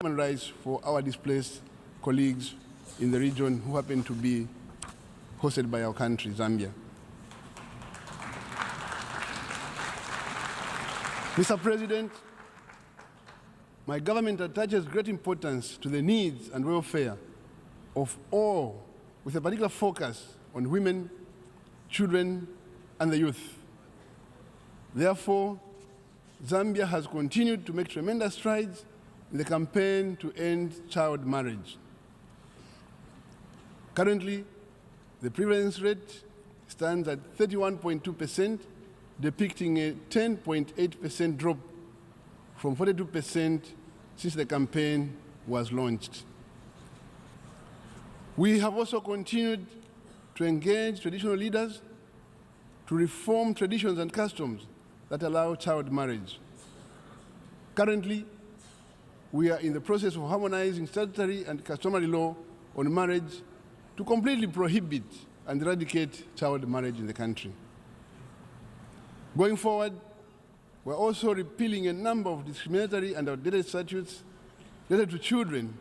human rights for our displaced colleagues in the region who happen to be hosted by our country, Zambia. Mr. President, my government attaches great importance to the needs and welfare of all, with a particular focus on women, children, and the youth. Therefore, Zambia has continued to make tremendous strides in the campaign to end child marriage. Currently, the prevalence rate stands at 31.2%, depicting a 10.8% drop from 42% since the campaign was launched. We have also continued to engage traditional leaders to reform traditions and customs that allow child marriage. Currently, we are in the process of harmonizing statutory and customary law on marriage to completely prohibit and eradicate child marriage in the country. Going forward, we're also repealing a number of discriminatory and outdated statutes related to children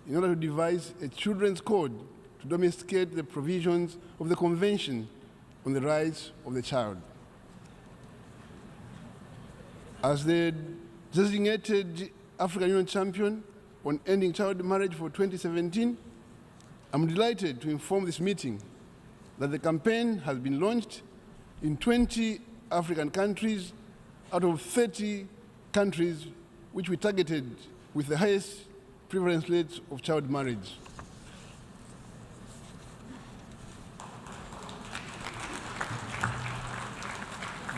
in order to devise a children's code to domesticate the provisions of the Convention on the Rights of the Child. As the designated African Union champion on ending child marriage for 2017, I'm delighted to inform this meeting that the campaign has been launched in 20 African countries out of 30 countries which we targeted with the highest prevalence rates of child marriage.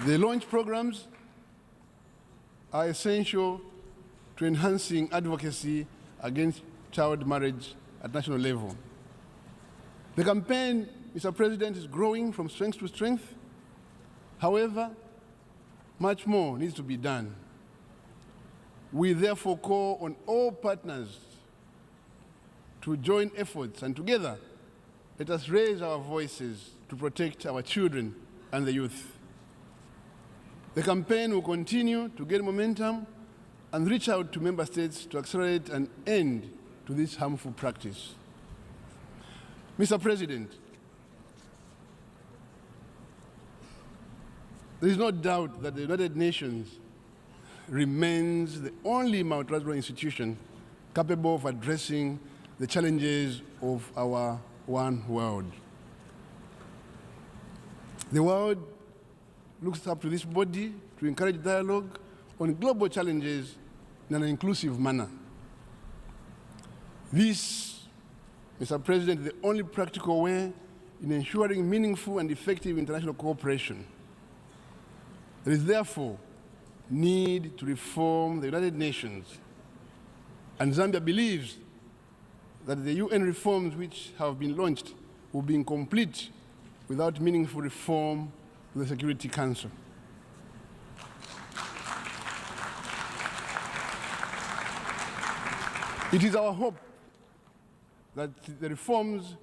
The launch programs are essential to enhancing advocacy against child marriage at national level. The campaign, Mr. President, is growing from strength to strength. However, much more needs to be done. We therefore call on all partners to join efforts, and together, let us raise our voices to protect our children and the youth. The campaign will continue to gain momentum and reach out to member states to accelerate an end to this harmful practice. Mr. President, there is no doubt that the United Nations remains the only multilateral institution capable of addressing the challenges of our one world. The world looks up to this body to encourage dialogue on global challenges in an inclusive manner. This, Mr. President, is the only practical way in ensuring meaningful and effective international cooperation. There is therefore need to reform the United Nations, and Zambia believes that the UN reforms which have been launched will be incomplete without meaningful reform to the Security Council. It is our hope that the reforms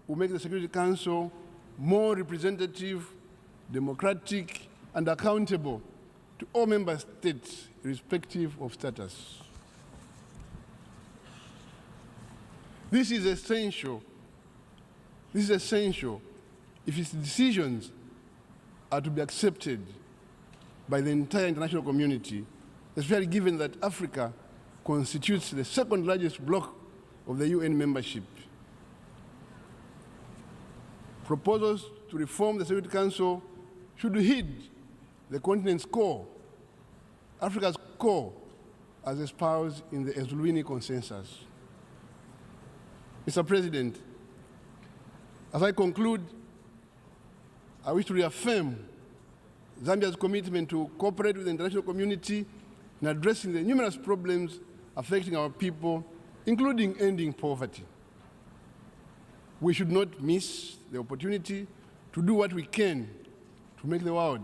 will make the Security Council more representative, democratic, and accountable to all member states, irrespective of status. This is essential. This is essential if its decisions are to be accepted by the entire international community, especially given that Africa constitutes the second largest bloc of the UN membership. Proposals to reform the Security Council should heed the continent's core, Africa's core, as espoused in the Ezulwini Consensus. Mr. President, as I conclude, I wish to reaffirm Zambia's commitment to cooperate with the international community in addressing the numerous problems affecting our people, including ending poverty. We should not miss the opportunity to do what we can to make the world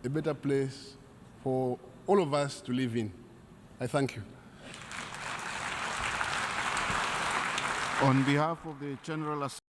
a better place for all of us to live in. I thank you. On behalf of the General Assembly,